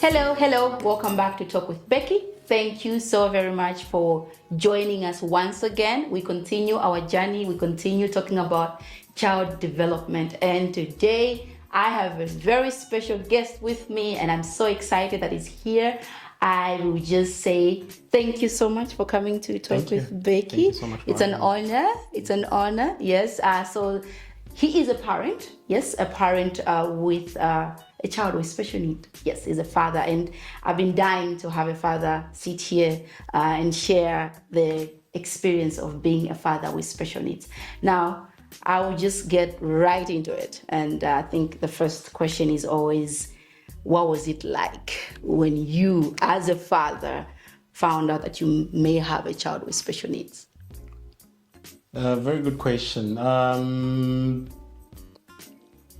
Hello. Welcome back to Talk with Becky. Thank you so very much for joining us once again. We continue our journey. We continue talking about child development. And today I have a very special guest with me, and I'm so excited that he's here. I will just say thank you so much for coming to Talk with Becky. Thank you so much. It's an honor. It's an honor. Yes. So he is a parent. Yes, a parent with a child with special need. Yes, he's a father, and I've been dying to have a father sit here and share the experience of being a father with special needs. Now, I will just get right into it, and I think the first question is always, what was it like when you, as a father, found out that you may have a child with special needs? Very good question.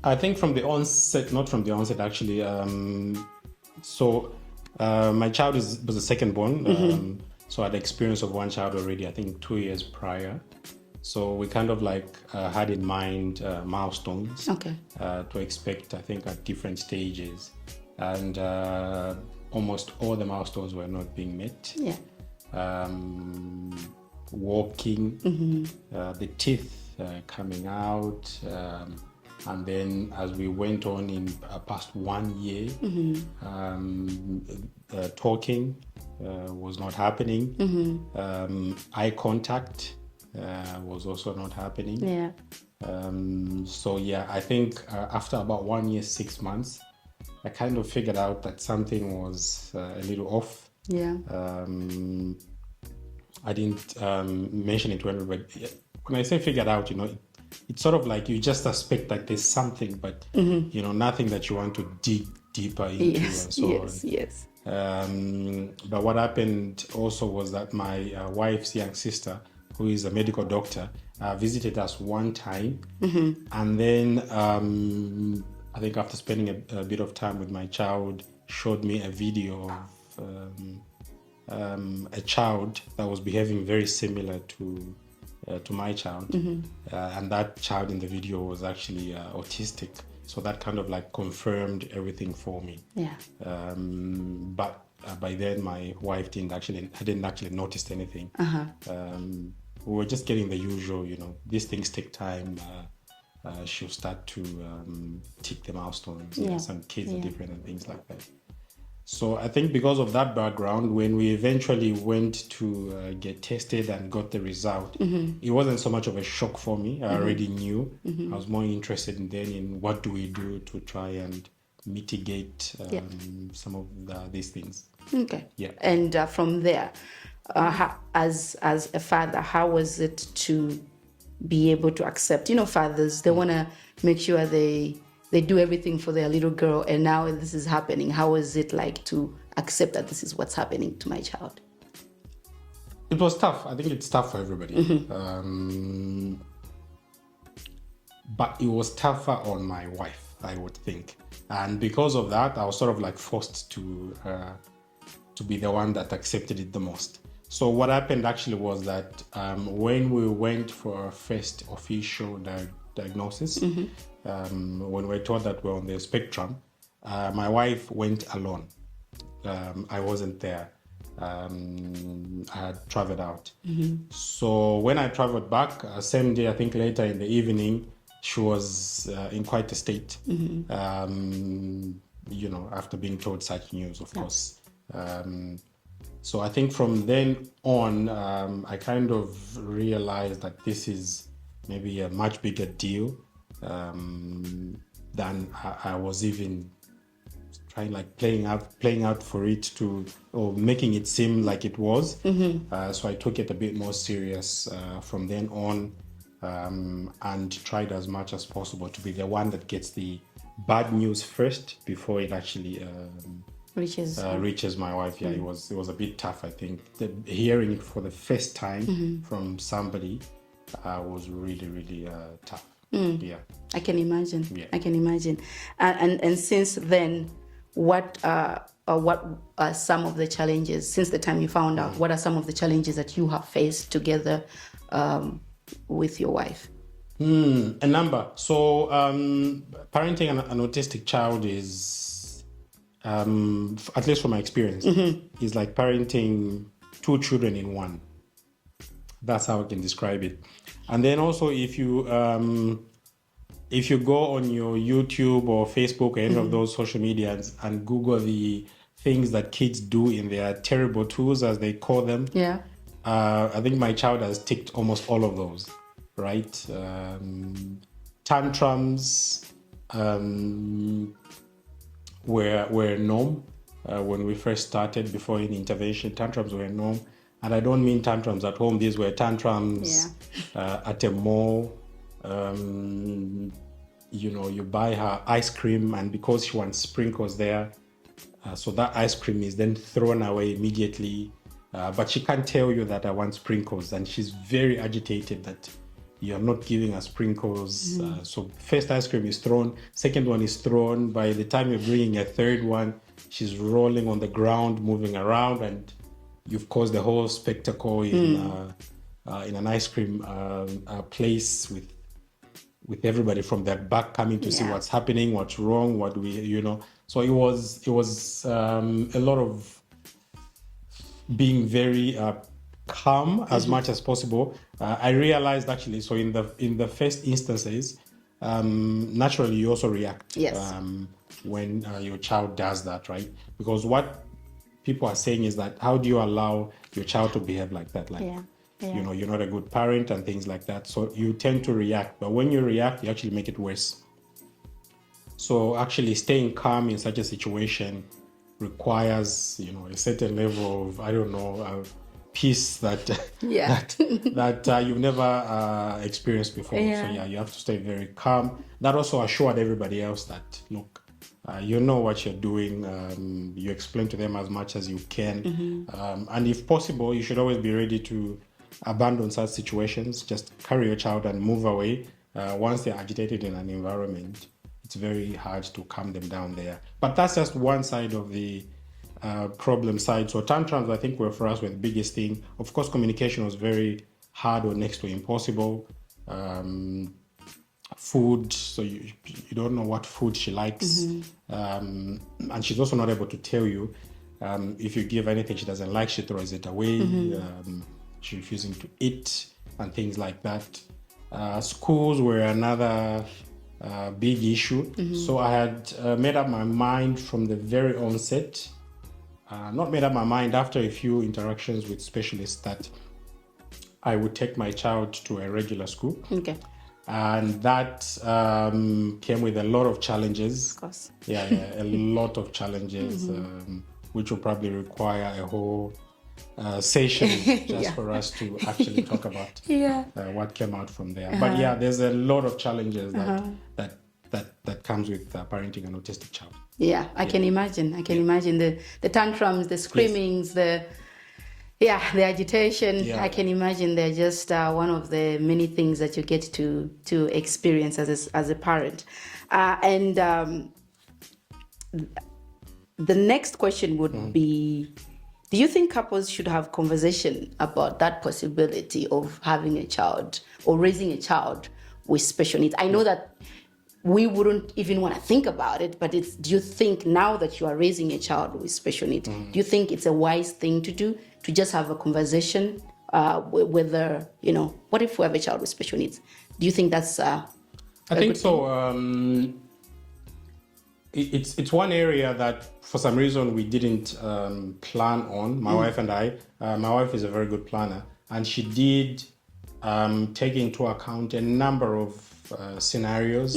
I think from the onset, not from the onset actually. My child was a second born. So I had experience of one child already, I think 2 years prior. So we kind of had in mind milestones to expect, I think, at different stages. And almost all the milestones were not being met. Yeah. Walking, the teeth coming out, and then as we went on in past 1 year, talking was not happening. Eye contact was also not happening. Yeah. I think after about 1 year, 6 months, I kind of figured out that something was a little off. Yeah. I didn't mention it when I say figured out, it's sort of like you just suspect that there's something, but nothing that you want to dig deeper into. Yes. But what happened also was that my wife's young sister, who is a medical doctor, visited us one time, and then I think after spending a bit of time with my child, showed me a video of a child that was behaving very similar to my child, and that child in the video was actually autistic. So that kind of confirmed everything for me. Yeah. But by then, my wife didn't actually notice anything. We were just getting the usual, these things take time. She'll start to tick the milestones. Yeah. Some kids are different and things like that. So I think because of that background, when we eventually went to get tested and got the result, it wasn't so much of a shock for me. I already knew. I was more interested in what do we do to try and mitigate some of these things. Okay. Yeah. And from there, as a father, how was it to be able to accept? Fathers, they want to make sure they do everything for their little girl, and now this is happening. How is it like to accept that this is what's happening to my child? It was tough. I think it's tough for everybody. But it was tougher on my wife, I would think. And because of that, I was sort of forced to be the one that accepted it the most. So what happened actually was that when we went for our first official diagnosis, when we were told that we're on the spectrum, my wife went alone. I wasn't there. I had traveled out. So when I traveled back, same day, I think later in the evening, she was in quite a state, after being told such news, of course. So I think from then on, I kind of realized that this is maybe a much bigger deal than I was even trying, playing out for it or making it seem like it was. So I took it a bit more serious from then on, and tried as much as possible to be the one that gets the bad news first before it actually reaches my wife. Yeah, it was a bit tough. I think hearing it for the first time from somebody was really, really tough. Yeah, I can imagine. Yeah. I can imagine. And since then, what are some of the challenges since the time you found out? What are some of the challenges that you have faced together with your wife? A number. So parenting an autistic child is at least from my experience, is like parenting two children in one. That's how I can describe it. And then also, if you go on your YouTube or Facebook or any of those social medias and Google the things that kids do in their terrible twos, as they call them, I think my child has ticked almost all of those, right? Tantrums were a norm when we first started. Before any intervention, tantrums were a norm. And I don't mean tantrums at home. These were tantrums at a mall. You buy her ice cream, and because she wants sprinkles there, so that ice cream is then thrown away immediately. But she can't tell you that I want sprinkles, and she's very agitated that you're not giving her sprinkles. So first ice cream is thrown, second one is thrown. By the time you're bringing a third one, she's rolling on the ground, moving around, and you've caused the whole spectacle in an ice cream place with everybody from their back coming to see what's happening, what's wrong, So it was a lot of being very calm as much as possible. I realized actually, so in the first instances, naturally you also react when your child does that, right? Because what people are saying is that, how do you allow your child to behave like that? You're not a good parent and things like that. So you tend to react, but when you react, you actually make it worse. So actually staying calm in such a situation requires, a certain level of, peace that you've never experienced before. So you have to stay very calm. That also assured everybody else that, look, you know what you're doing. You explain to them as much as you can. And if possible, you should always be ready to abandon such situations. Just carry your child and move away. Once they're agitated in an environment, it's very hard to calm them down there. But that's just one side of the problem side. So tantrums, I think, were the biggest thing. Of course, communication was very hard or next to impossible. Food, so you don't know what food she likes. And she's also not able to tell you. If you give anything she doesn't like, she throws it away. She's refusing to eat and things like that. Schools were another big issue. So I had made up my mind from the very onset, not made up my mind, after a few interactions with specialists, that I would take my child to a regular school. Okay. And that came with a lot of challenges. Of course. A lot of challenges, which will probably require a whole session just for us to actually talk about what came out from there. But there's a lot of challenges that comes with parenting an autistic child. I can imagine. I can imagine the tantrums, the screamings, the agitation. I can imagine they're just one of the many things that you get to experience as a parent. And the next question would be, do you think couples should have conversation about that possibility of having a child or raising a child with special needs? I know that we wouldn't even want to think about it, but do you think, now that you are raising a child with special needs, do you think it's a wise thing to do, to just have a conversation whether, what if we have a child with special needs? Do you think that's I think so. It's one area that for some reason we didn't plan on, my wife and I. My wife is a very good planner, and she did take into account a number of scenarios,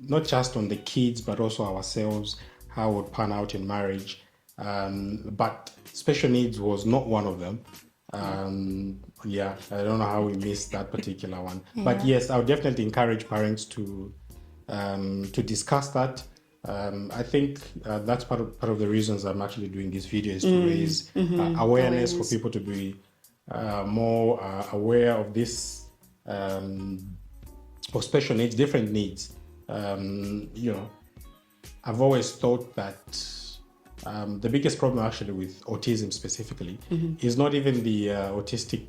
not just on the kids, but also ourselves, how it would pan out in marriage. But special needs was not one of them. I don't know how we missed that particular one. But yes, I would definitely encourage parents to discuss that. I think that's part of the reasons I'm actually doing this video, is to raise awareness for people to be more aware of this, of special needs, different needs. I've always thought that the biggest problem actually with autism specifically is not even the autistic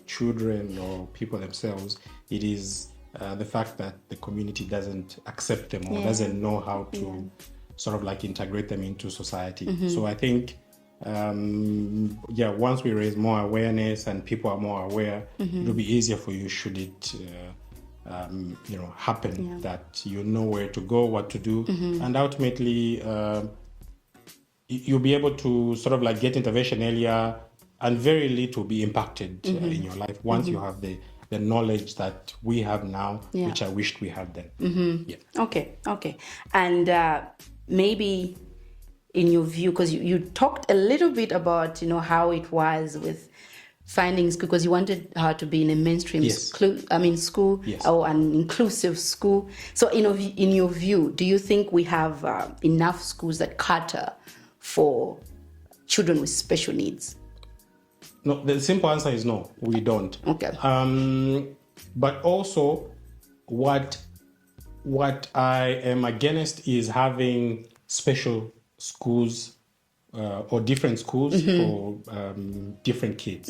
children or people themselves. It is the fact that the community doesn't accept them or doesn't know how to sort of like integrate them into society. So I think, once we raise more awareness and people are more aware, it'll be easier for you should it, happen, that you know where to go, what to do, and ultimately you'll be able to sort of like get intervention earlier, and very little be impacted in your life once you have the knowledge that we have now, which I wished we had then. Okay. And maybe in your view, because you talked a little bit about, how it was with finding school, because you wanted her to be in a mainstream school or an inclusive school. So in your view, do you think we have enough schools that cater for children with special needs? No, the simple answer is no, we don't. Okay. But also, what I am against is having special schools or different schools for different kids,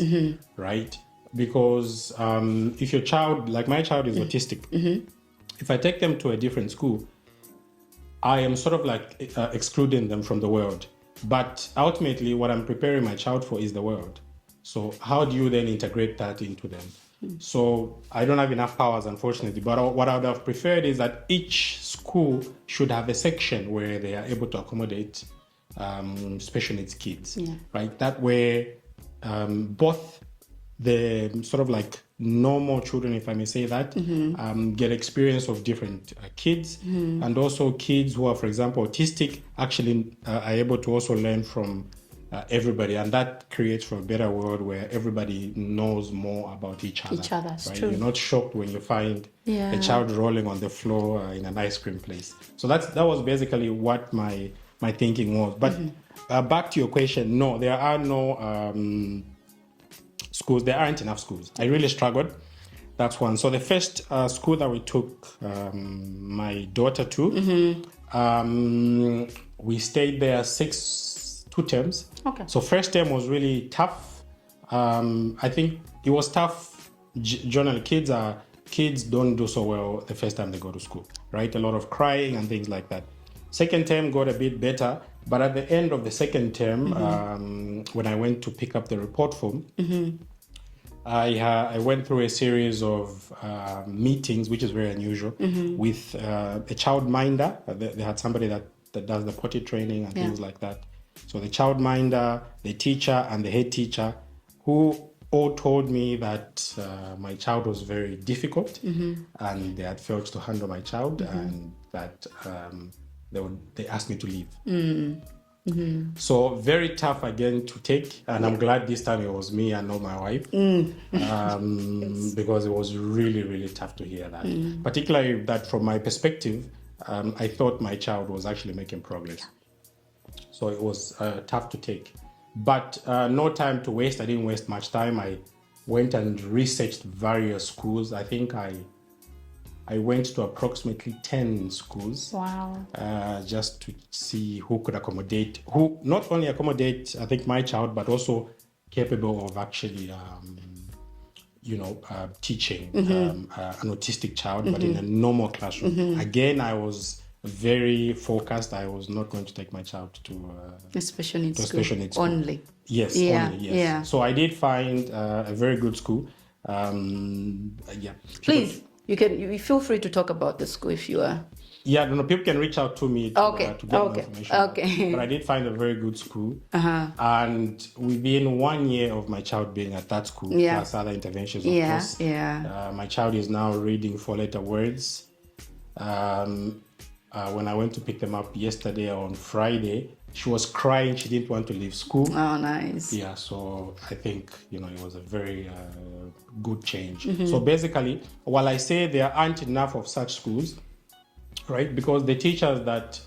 right? Because if your child, like my child, is autistic, if I take them to a different school, I am sort of like excluding them from the world. But ultimately, what I'm preparing my child for is the world. So how do you then integrate that into them? So I don't have enough powers, unfortunately, but what I would have preferred is that each school should have a section where they are able to accommodate special needs kids, right? That way, both the sort of like normal children, if I may say that, get experience of different kids, and also kids who are, for example, autistic, actually are able to also learn from everybody, and that creates for a better world where everybody knows more about each other. Right? True. You're not shocked when you find a child rolling on the floor in an ice cream place. So that was basically what my thinking was. But back to your question, no, there are no schools. There aren't enough schools. I really struggled. That's one. So the first school that we took my daughter to, we stayed there 2 terms. Okay. So first term was really tough. I think it was tough. Generally, kids don't do so well the first time they go to school, right? A lot of crying and things like that. Second term got a bit better, but at the end of the second term, when I went to pick up the report form, I went through a series of meetings, which is very unusual, with a child minder. They had somebody that does the potty training and things like that. So the child minder, the teacher, and the head teacher, who all told me that my child was very difficult, and they had failed to handle my child, and that they asked me to leave. So very tough again to take, and I'm glad this time it was me and not my wife, because it was really, really tough to hear that. Particularly that from my perspective, I thought my child was actually making progress. So it was tough to take. But no time to waste. I didn't waste much time. I went and researched various schools. I think I went to approximately 10 schools. Wow. Just to see who could accommodate, who not only accommodate, I think, my child, but also capable of actually, teaching an autistic child, but in a normal classroom. Again, I was very focused. I was not going to take my child to a special needs school. Only. Yes, only, yes. Yeah. So I did find a very good school. Please. You feel free to talk about the school if you are. Yeah, no, people can reach out to me to get more information. Okay. But I did find a very good school. And within 1 year of my child being at that school, plus other interventions, of course, my child is now reading 4-letter words. When I went to pick them up yesterday on Friday, she was crying. She didn't want to leave school. Oh, nice. Yeah, so I think, it was a very good change. So basically, while I say there aren't enough of such schools, right, because the teachers that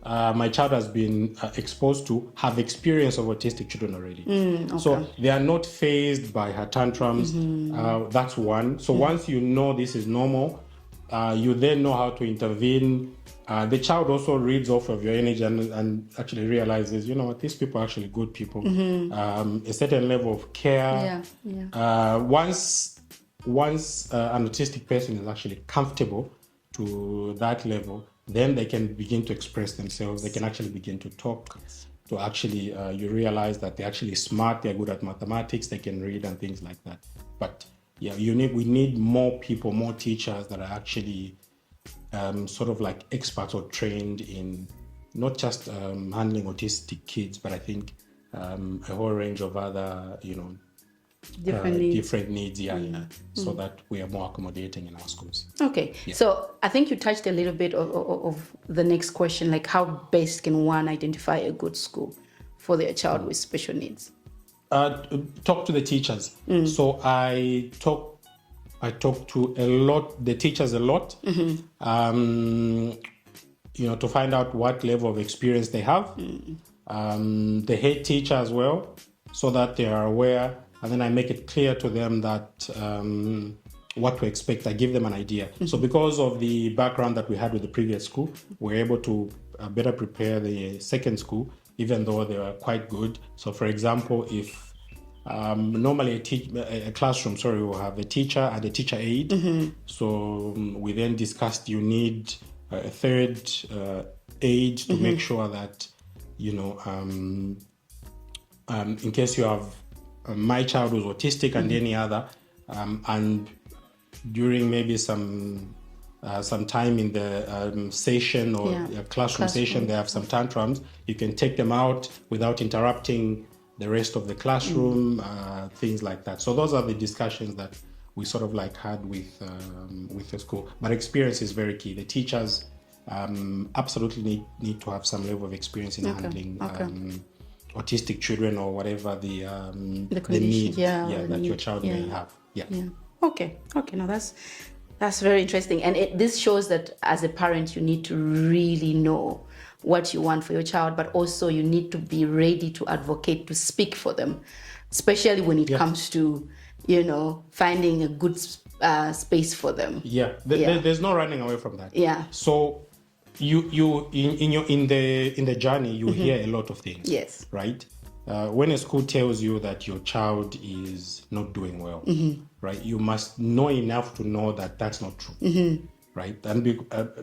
my child has been exposed to have experience of autistic children already. Okay. So they are not fazed by her tantrums. That's one. So once you know this is normal, you then know how to intervene. The child also reads off of your energy and actually realizes, these people are actually good people. A certain level of care. Once once an autistic person is actually comfortable to that level, then they can begin to express themselves. They can actually begin to talk. To actually, you realize that they're actually smart. They're good at mathematics. They can read and things like that. But yeah, we need more people, more teachers that are actually sort of like experts or trained in not just handling autistic kids, but I think a whole range of other, different needs, so that we are more accommodating in our schools. Okay, so I think you touched a little bit of the next question, like how best can one identify a good school for their child with special needs? Talk to the teachers. So I talk to the teachers a lot, to find out what level of experience they have. The head teacher as well, so that they are aware, and then I make it clear to them that what to expect. I give them an idea. So because of the background that we had with the previous school, we're able to better prepare the second school, even though they were quite good. So for example, if normally a classroom, will have a teacher and a teacher aide. So we then discussed you need a third aide to make sure that, in case you have my child who's autistic and any other, and during maybe some time in the session or classroom session, they have some tantrums, you can take them out without interrupting the rest of the classroom, things like that. So those are the discussions that we sort of like had with the school. But experience is very key. The teachers absolutely need to have some level of experience in handling autistic children or whatever the need that your child may have. Okay. No, that's very interesting, and this shows that as a parent you need to really know what you want for your child, but also you need to be ready to advocate, to speak for them, especially when it comes to finding a good space for them. There's no running away from that. So you in the journey you hear a lot of things, right? When a school tells you that your child is not doing well, right, you must know enough to know that that's not true, right? And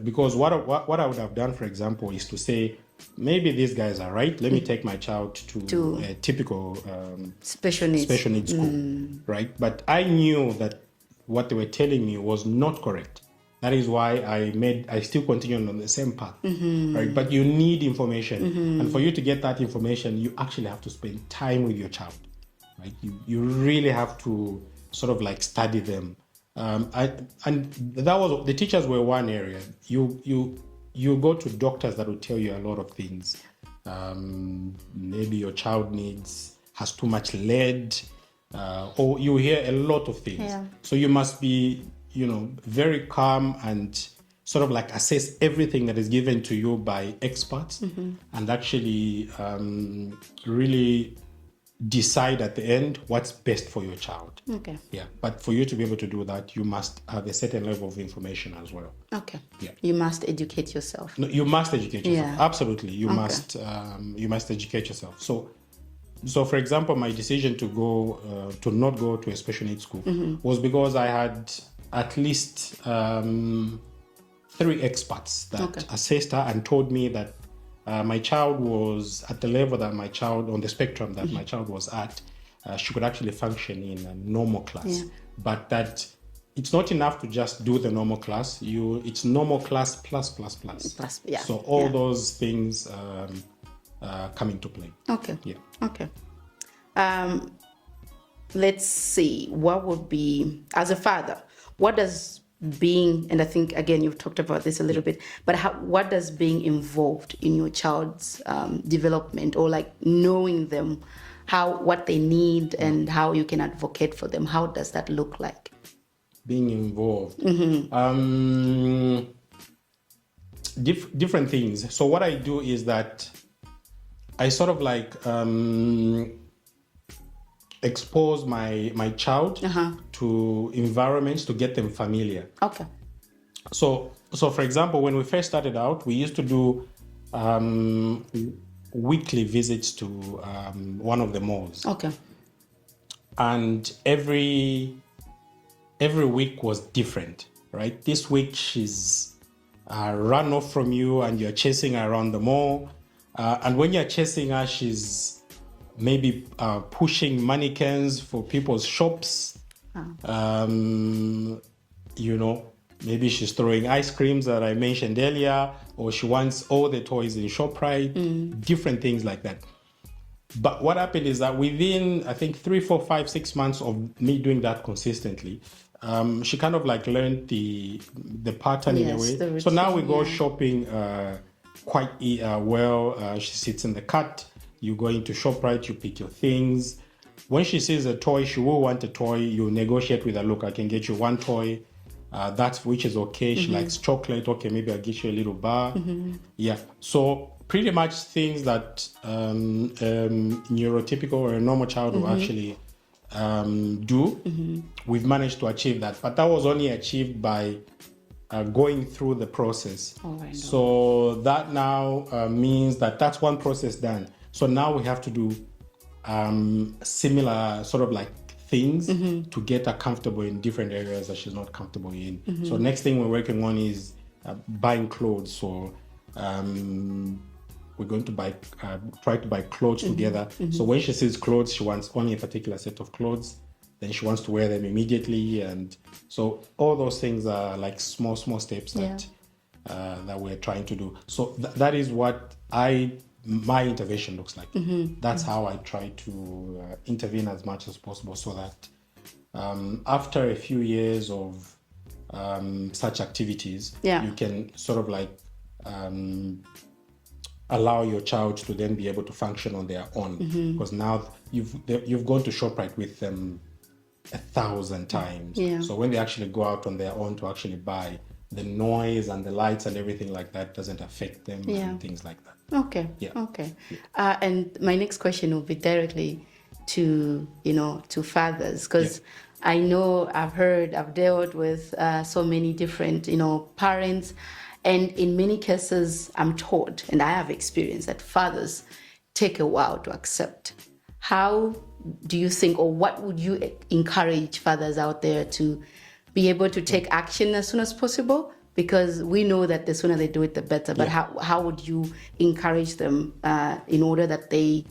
because what I would have done, for example, is to say, maybe these guys are right. Let me take my child to a typical special needs school, right? But I knew that what they were telling me was not correct. That is why I still continued on the same path, right? But you need information, and for you to get that information, you actually have to spend time with your child, right? You really have to sort of like study them. And that was, the teachers were one area. You go to doctors that will tell you a lot of things. Maybe your child has too much lead, or you hear a lot of things. So you must be very calm and sort of like assess everything that is given to you by experts, and actually really decide at the end what's best for your child. But for you to be able to do that, you must have a certain level of information as well. You must educate yourself. No, you must educate yourself. Absolutely, you must educate yourself. So for example, my decision to not go to a special needs school was because I had at least 3 experts that assessed her and told me that my child was at the level that my child, on the spectrum that my child was at, she could actually function in a normal class. But that it's not enough to just do the normal class. It's normal class plus. So all those things come into play. Let's see, what would be, as a father, what does being, and I think again you've talked about this a little bit, but what does being involved in your child's development, or like knowing them, what they need and how you can advocate for them, how does that look like? Being involved, different things. So what I do is that I sort of like expose my child to environments to get them familiar. So for example, when we first started out, we used to do weekly visits to one of the malls. And every every week was different, right? This week she's run off from you and you're chasing her around the mall. And when you're chasing her, she's maybe pushing mannequins for people's shops. You know, maybe she's throwing ice creams that I mentioned earlier, or she wants all the toys in ShopRite, different things like that. But what happened is that within, I think, 3, 4, 5, 6 months of me doing that consistently, she kind of like learned the pattern in a way. The So now we routine, go shopping quite well. She sits in the cart. You go into ShopRite, you pick your things. When she sees a toy, she will want a toy. You negotiate with her. Look, I can get you one toy. That's which is okay. She likes chocolate. Okay, maybe I'll get you a little bar. Yeah. So pretty much things that neurotypical or a normal child will actually do. We've managed to achieve that, but that was only achieved by going through the process. So that now means that that's one process done. So now we have to do similar sort of like things to get her comfortable in different areas that she's not comfortable in. So next thing we're working on is buying clothes. So we're going to try to buy clothes together. So when she sees clothes, she wants only a particular set of clothes. Then she wants to wear them immediately. And so all those things are like small steps that we're trying to do. So that is what my intervention looks like. That's how I try to intervene as much as possible, so that after a few years of such activities, you can sort of like allow your child to then be able to function on their own, because now you've gone to ShopRite with them 1,000 times. So when they actually go out on their own to actually buy, the noise and the lights and everything like that doesn't affect them and things like that. Okay. And my next question will be directly to fathers, because I know I've dealt with so many different parents, and in many cases I'm taught, and I have experienced, that fathers take a while to accept. How do you think, or what would you encourage fathers out there to be able to take action as soon as possible? Because we know that the sooner they do it, the better. But how would you encourage them in order that they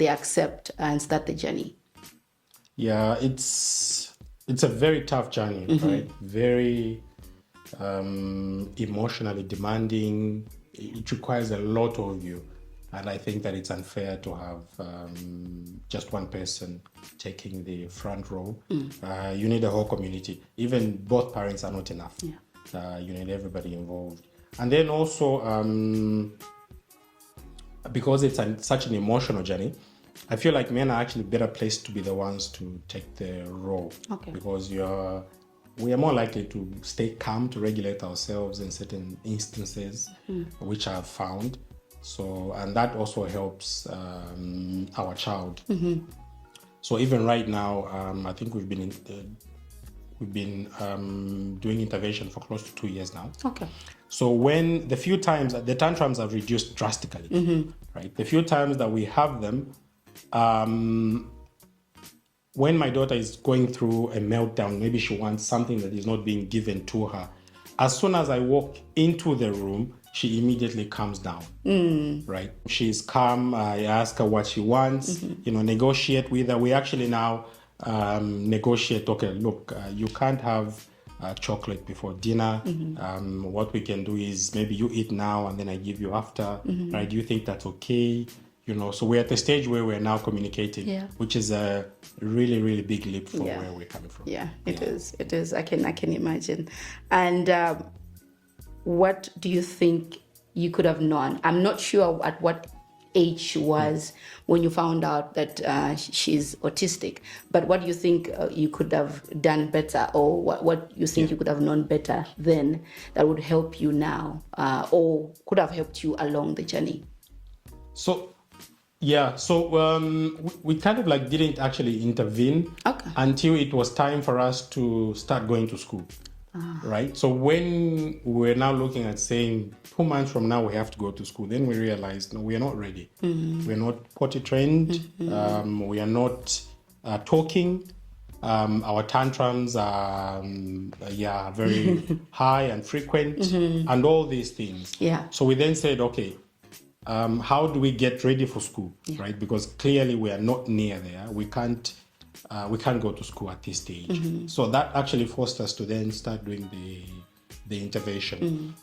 accept and start the journey? Yeah, it's a very tough journey, right? Very emotionally demanding. It requires a lot of you. And I think that it's unfair to have just one person taking the front row. You need a whole community. Even both parents are not enough. You need everybody involved. And then also, because it's such an emotional journey, I feel like men are actually better placed to be the ones to take the role. Because we are more likely to stay calm, to regulate ourselves in certain instances, which I've found. So, and that also helps our child. So even right now, I think we've been doing intervention for close to 2 years now. So when the tantrums have reduced drastically, right? The few times that we have them, when my daughter is going through a meltdown, maybe she wants something that is not being given to her, as soon as I walk into the room, she immediately calms down, right? She's calm. I ask her what she wants, negotiate with her. We actually now negotiate, okay, look, you can't have chocolate before dinner. What we can do is maybe you eat now and then I give you after, right? Do you think that's okay? So we're at the stage where we're now communicating, which is a really, really big leap from where we're coming from. It is. I can imagine. And what do you think you could have known? I'm not sure at what age she was when you found out that she's autistic, but what do you think you could have done better, or what you think you could have known better then that would help you now, or could have helped you along the journey? So we kind of like didn't actually intervene until it was time for us to start going to school. Right? So when we're now looking at saying 2 months from now we have to go to school, then we realized, no, we are not ready. We're not potty trained. We are not talking. Our tantrums are very high and frequent, and all these things. Yeah. So we then said, okay, how do we get ready for school, right? Because clearly we are not near there. We can't go to school at this stage. So that actually forced us to then start doing the intervention.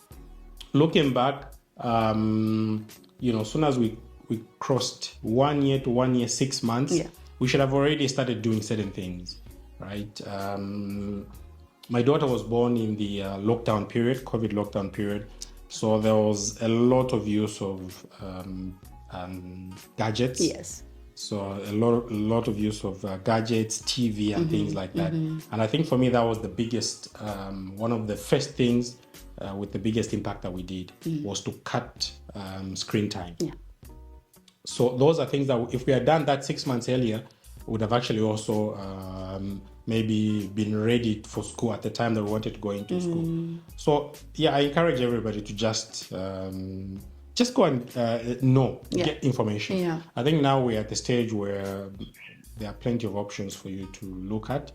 Looking back, as soon as we crossed 1 year to 1 year 6 months, we should have already started doing certain things, right? My daughter was born in the lockdown period, COVID lockdown period. So there was a lot of use of gadgets. Yes. So a lot of use of gadgets, TV, and things like that. And I think for me that was the biggest, one of the first things with the biggest impact that we did was to cut screen time. Yeah. So those are things that if we had done that 6 months earlier, would have actually also maybe been ready for school at the time that we wanted to go into school. So I encourage everybody to just go and get information. Yeah. I think now we're at the stage where there are plenty of options for you to look at.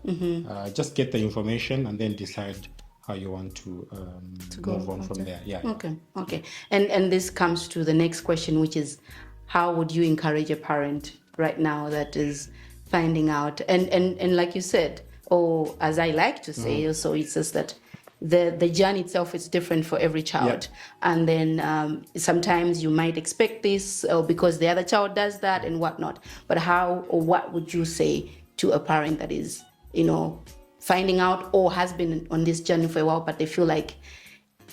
Just get the information and then decide how you want to move on from there. Yeah. Okay. And this comes to the next question, which is, how would you encourage a parent right now that is finding out? And like you said, or as I like to say, also it's just that the journey itself is different for every child. And then sometimes you might expect this because the other child does that and whatnot. But how or what would you say to a parent that is, finding out or has been on this journey for a while, but they feel like,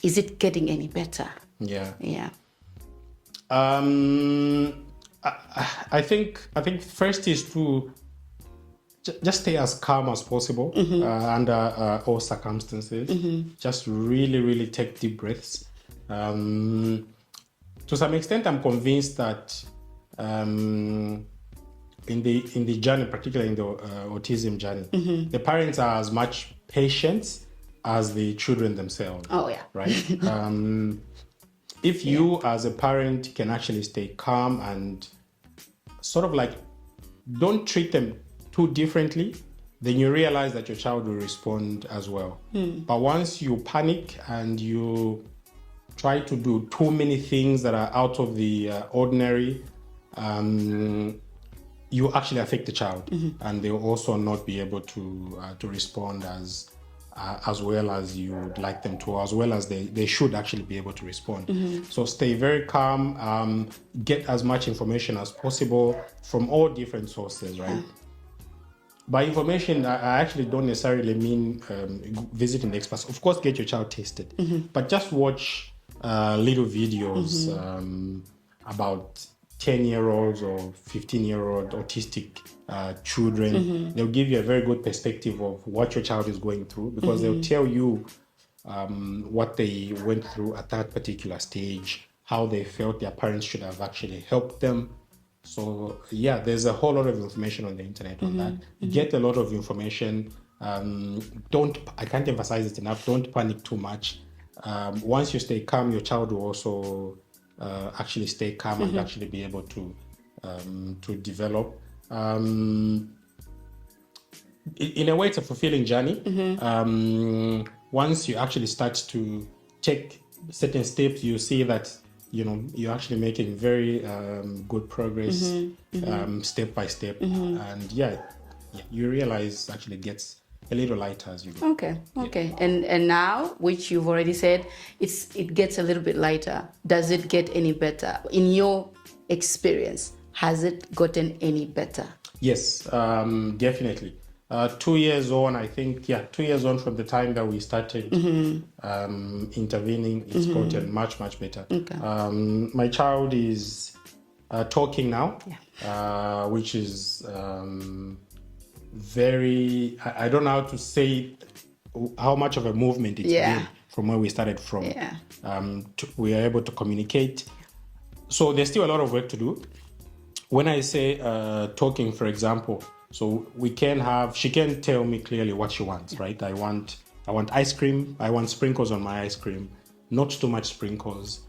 is it getting any better? Yeah. I think first is to just stay as calm as possible under all circumstances. Just really, really take deep breaths. To some extent, I'm convinced that in the journey, particularly in the autism journey, the parents are as much patient as the children themselves. Oh yeah. Right. If you as a parent can actually stay calm and sort of like don't treat them too differently, then you realize that your child will respond as well. But once you panic and you try to do too many things that are out of the ordinary, you actually affect the child, and they'll also not be able to respond as well as you would like them to, as well as they should actually be able to respond. So stay very calm, get as much information as possible from all different sources, right? By information, I actually don't necessarily mean visiting the experts. Of course, get your child tested, but just watch little videos about 10-year-olds or 15-year-old autistic children. They'll give you a very good perspective of what your child is going through, because they'll tell you what they went through at that particular stage, how they felt their parents should have actually helped them. So there's a whole lot of information on the internet on that. Get a lot of information. I can't emphasize it enough. Don't panic too much. Once you stay calm, your child will also actually stay calm and actually be able to develop. In a way, it's a fulfilling journey. Once you actually start to take certain steps, you see that you're actually making very good progress step by step, and you realize actually it gets a little lighter as you go. Okay. And now, which you've already said, it gets a little bit lighter. Does it get any better? In your experience, has it gotten any better? Yes, definitely. 2 years on, I think, 2 years on from the time that we started intervening, it's gotten much, much better. Okay. My child is talking now, which is very, I don't know how to say how much of a movement it's been from where we started from. We are able to communicate. So there's still a lot of work to do. When I say talking, for example, so she can tell me clearly what she wants, right? I want ice cream. I want sprinkles on my ice cream, not too much sprinkles.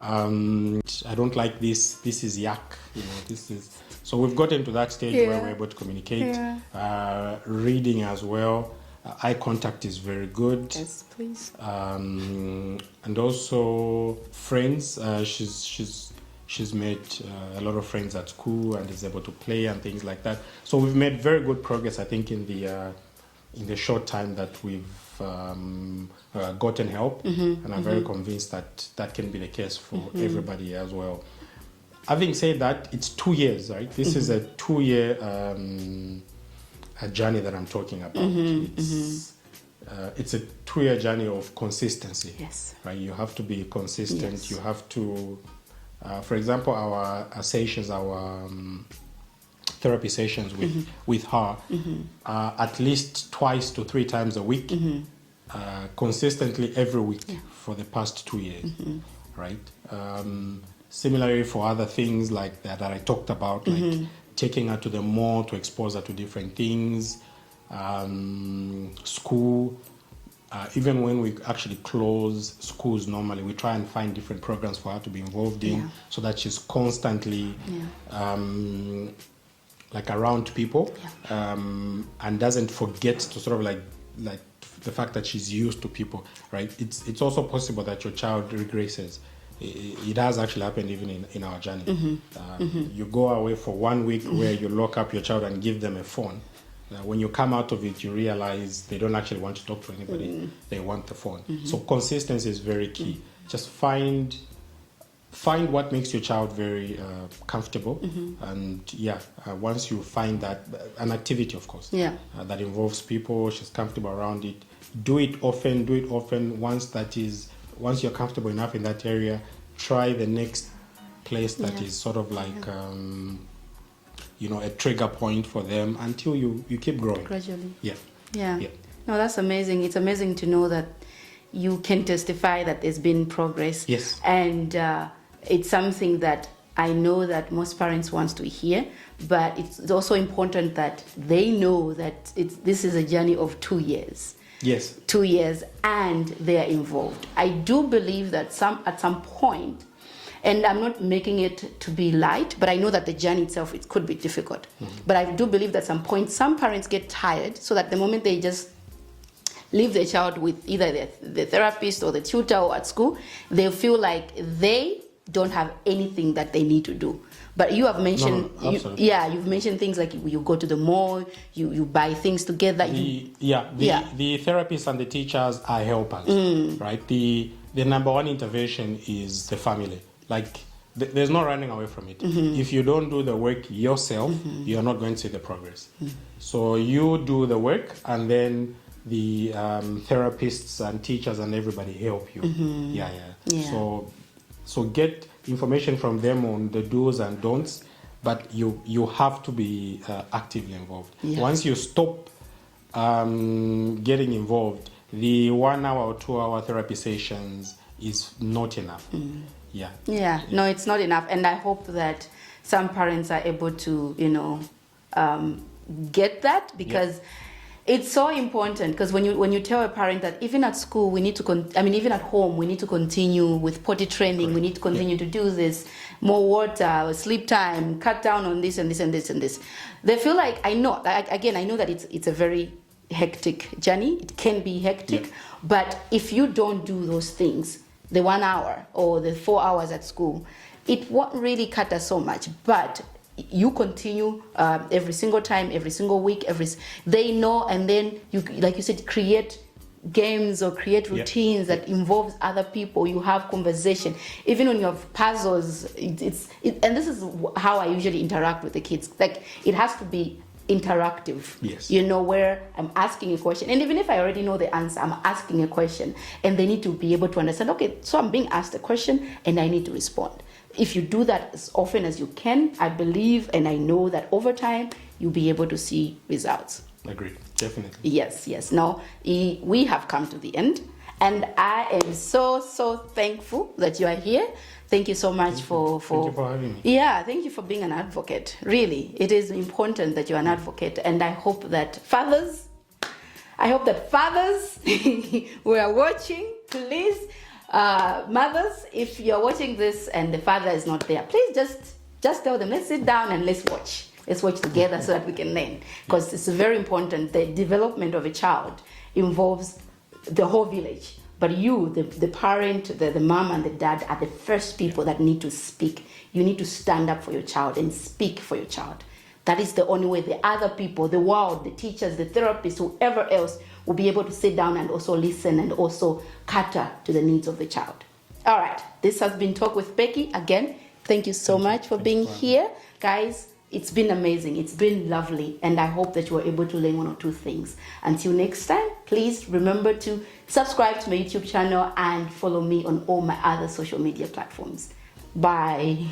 I don't like this. This is yuck. This is. So we've gotten to that stage where we're able to communicate. Reading as well. Eye contact is very good. Yes, please. And also friends. She's made a lot of friends at school and is able to play and things like that. So we've made very good progress, I think, in the short time that we've gotten help, and I'm very convinced that that can be the case for everybody as well. Having said that, it's 2 years, right? This is a 2-year a journey that I'm talking about. It's a 2-year journey of consistency. Yes. Right? You have to be consistent. Yes. You have to, for example, our sessions, our therapy sessions with her, at least 2 to 3 times a week, consistently every week for the past 2 years, right? Similarly for other things like that I talked about, like taking her to the mall to expose her to different things, school. Even when we actually close schools normally, we try and find different programs for her to be involved in, so that she's constantly like around people, and doesn't forget to sort of like the fact that she's used to people, right? It's also possible that your child regresses. It has actually happened even in our journey. You go away for 1 week where you lock up your child and give them a phone. When you come out of it, you realize they don't actually want to talk to anybody. They want the phone. So consistency is very key. Just find what makes your child very comfortable, and once you find that, an activity, of course, that involves people, she's comfortable around it. Do it often. Once you're comfortable enough in that area, try the next place that is sort of like a trigger point for them until you keep growing Gradually. Yeah. No, that's amazing. It's amazing to know that you can testify that there's been progress. Yes. And it's something that I know that most parents want to hear, but it's also important that they know that this is a journey of 2 years. Yes. 2 years, and they are involved. I do believe that at some point, and I'm not making it to be light, but I know that the journey itself, it could be difficult. But I do believe that at some point, some parents get tired, so that the moment they just leave their child with either the therapist or the tutor or at school, they feel like they don't have anything that they need to do. But you have mentioned, you've mentioned things like you go to the mall, you buy things together. The therapists and the teachers are helpers, right? The number one intervention is the family. Like, there's no running away from it. If you don't do the work yourself, you're not going to see the progress. So you do the work, and then the therapists and teachers and everybody help you. So get information from them on the do's and don'ts, but you have to be actively involved. Once you stop getting involved, the 1 hour or 2 hour therapy sessions is not enough. No, it's not enough. And I hope that some parents are able to get that, because it's so important. Because when you tell a parent that even at school we need to even at home we need to continue with potty training, we need to continue to do this, more water, sleep time, cut down on this and this and this and this, they feel like, I know that it's a very hectic journey. It can be hectic, but if you don't do those things, the 1 hour or the 4 hours at school, it won't really cut us so much. But you continue every single time, every single week, they know, and then you, like you said, create games or create routines that involves other people. You have conversation, even when you have puzzles. And this is how I usually interact with the kids. Like, it has to be interactive. Where I'm asking a question, and even if I already know the answer, I'm asking a question, and they need to be able to understand, okay, so I'm being asked a question and I need to respond. If you do that as often as you can, I believe and I know that over time you'll be able to see results. Agreed, definitely. Yes. Now, we have come to the end, and I am so thankful that you are here. Thank you so much for Thank you for having me. Yeah, thank you for being an advocate. Really, it is important that you're an advocate, and I hope that fathers who are watching, please Mothers, if you're watching this and the father is not there, please just tell them, let's sit down and let's watch. Let's watch together so that we can learn. Because it's very important. The development of a child involves the whole village. But you, the parent, the mom and the dad are the first people that need to speak. You need to stand up for your child and speak for your child. That is the only way the other people, the world, the teachers, the therapists, whoever else will be able to sit down and also listen and also cater to the needs of the child. All right, this has been Talk with Becky. Again, thank you so much for being here. Guys, it's been amazing. It's been lovely. And I hope that you were able to learn one or two things. Until next time, please remember to subscribe to my YouTube channel and follow me on all my other social media platforms. Bye.